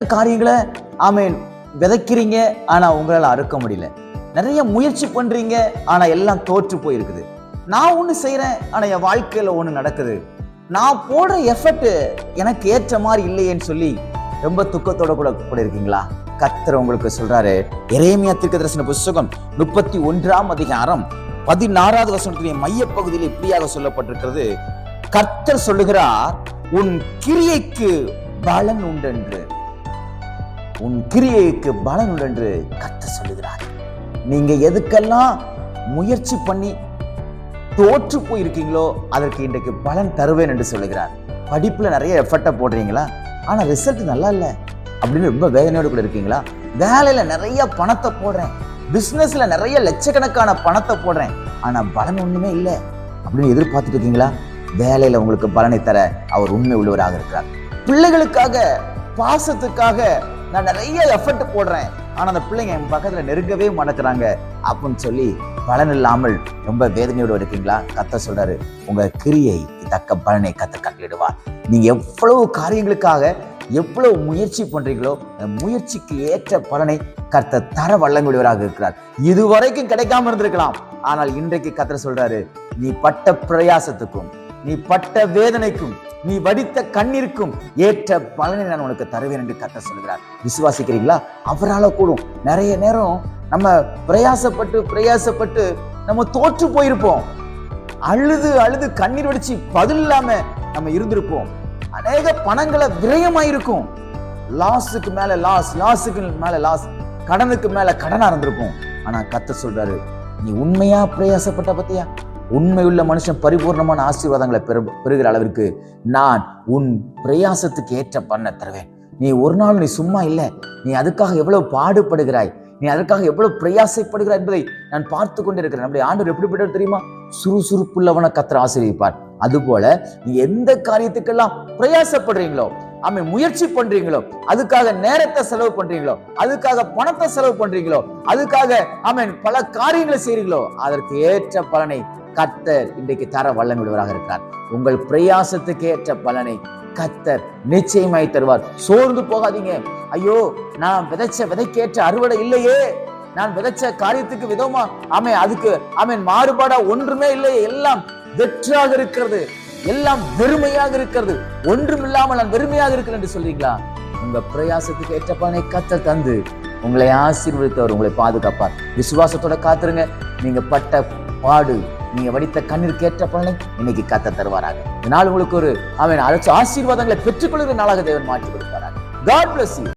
காரியங்களை ஆமேன் விதைக்கிறீங்க, ஆனா உங்களால அறுக்க முடியல. நிறைய முயற்சி பண்றீங்க, ஆனா எல்லாம் தோற்று போயிருக்குது. நான் ஒண்ணு செய்யறேன், ஆனா என் வாழ்க்கையில ஒண்ணு நடக்குது. நான் போடுற எஃபர்ட் எனக்கு ஏற்ற மாதிரி இல்லையேன்னு சொல்லி ரொம்ப துக்கத்தோட கூட இருக்கீங்களா? கர்த்தர் உங்களுக்கு சொல்றாரு. எரேமியா தீர்க்கதரிசன புத்தகம் 31ஆம் அதிகாரம் 16வது வசனத்திலே மைய பகுதியில் இப்படியாக சொல்லப்பட்டிருக்கிறது. கர்த்தர் சொல்லுகிறார், உன் கிரியைக்கு பலன் உண்டென்று. உன் கிரியைக்கு பலன் உண்டென்று கர்த்தர் சொல்லுகிறார். நீங்க எதுக்கெல்லாம் முயற்சி பண்ணி தோற்று போயிருக்கீங்களோ அதற்கு இன்றைக்கு பலன் தருவேன் என்று சொல்லுகிறார். படிப்புல நிறைய எஃபர்ட்டை போடுறீங்களா, ஆனா ரிசல்ட் நல்லா இல்லை அப்படின்னு ரொம்ப வேதனையோடு கூட இருக்கீங்களா? வேலையில நிறைய பணத்தை போடுறேன், பிசினஸ்ல நிறைய லட்சக்கணக்கான பணத்தை போடுறேன், ஆனா பலன் ஒண்ணுமே இல்லை அப்படின்னு எதிர்பார்த்துட்டு இருக்கீங்களா? வேலையில உங்களுக்கு பலனை தர அவர் உண்மை உள்ளவராக இருக்கிறார். பிள்ளைகளுக்காக பாசத்துக்காக நான் நிறைய எஃபர்ட் போடுறேன், ஆனா அந்த பிள்ளைங்க என் பக்கத்துல நெருங்கவே மாட்டேங்கிறாங்க அப்படின்னு சொல்லி பலன் இல்லாமல் ரொம்ப வேதனையோடு இருக்கீங்களா? கர்த்தர் சொல்றாரு, உங்க கிரியை தக்க பலனை கர்த்தர் கட்டளையிடுவார். நீங்க எவ்வளவு காரியங்களுக்காக எவ்வளவு முயற்சி பண்றீங்களோ அந்த முயற்சிக்கு ஏற்ற பலனை கர்த்தர் தர வல்லமையுடையவராக இருக்கிறார். இதுவரைக்கும் கிடைக்காம இருந்திருக்கலாம், ஆனால் இன்றைக்கு கர்த்தர் சொல்றாரு, நீ பட்ட பிரயாசத்துக்கும் நீ பட்ட வேதனைக்கும் நீ வடித்த கண்ணீருக்கும் ஏற்ற பலனை நான் உனக்கு தருவேன் என்று கர்த்தர் சொல்கிறார். விசுவாசிக்கிறீங்களா? அவரால் கூடும். நிறைய நேரம் நம்ம பிரயாசப்பட்டு நம்ம தோற்று போயிருப்போம். அழுது கண்ணீர் வடிச்சு பதில் இல்லாம நம்ம இருந்திருப்போம். அநேக பணங்களை விரயமாயிருக்கும். லாஸுக்கு மேல லாஸ், கடனுக்கு மேல கடனா இருந்திருக்கும். ஆனா கர்த்தர் சொல்றாரு, நீ உண்மையா பிரயாசப்பட்ட பத்தியா? உண்மையுள்ள மனுஷன் பரிபூர்ணமான ஆசீர்வாதங்களை பெறுகிற அளவிற்கு நான் உன் பிரயாசத்துக்கு ஏற்ற பலனை தருவேன். நீ ஒரு நாள் நீ சும்மா இல்லை, நீ அதுக்காக எவ்வளவு பாடுபடுகிறாய், நீ அதற்காக எவ்வளவு பிரயாசப்படுகிறாய் என்பதை நான் பார்த்து கொண்டு இருக்கிறேன். நம்முடைய ஆண்டவர் எப்படிப்பட்டவர் தெரியுமா? சுறுசுறுப்புள்ளவனை கர்த்தர் ஆசீர்வதிப்பார். அதுபோல நீ எந்த காரியத்துக்கெல்லாம் பிரயாசப்படுறீங்களோ, முயற்சி பண்றீங்களோ, அதுக்காக நேரத்தை செலவு பண்றீங்களோ, அதுக்காக பணத்தை செலவு பண்றீங்களோ, அதுக்காக பல காரியங்களை செய்றீங்களோ, அதற்கு ஏற்ற பலனை கர்த்தர் இன்றைக்கு தர வல்லமையுள்ளவராக இருக்கிறார். உங்கள் பிரயாசத்துக்கு ஏற்ற பலனை கர்த்தர் நிச்சயமாய் தருவார். சோர்ந்து போகாதீங்க. ஐயோ, நான் விதைக்கேற்ற அறுவடை இல்லையே, நான் விதைச்ச காரியத்துக்கு விதமா அதுக்கு மாறுபாடா ஒன்றுமே இல்லையே, எல்லாம் வெற்றாக இருக்கிறது, எல்லாம் வெறுமையாக இருக்கிறது, ஒன்றும் இல்லாமல் நான் வெறுமையாக இருக்கிறேன் என்று சொல்றீங்களா? உங்க பிரயாசத்துக்கு ஏற்ற பலனை கர்த்தர் தந்து உங்களை ஆசீர்வதித்தவர் உங்களை பாதுகாப்பார். விசுவாசத்தோட காத்துருங்க. நீங்க பட்ட பாடு, நீங்க வடித்த கண்ணீருக்கு ஏற்ற பலனை இன்னைக்கு கர்த்தர் தருவாராக. இந்த நாள் உங்களுக்கு ஒரு ஆசீர்வாதங்களை பெற்றுக்கொள்கிற நாளாக தேவன் மாற்றி கொடுப்பாராக. God bless you.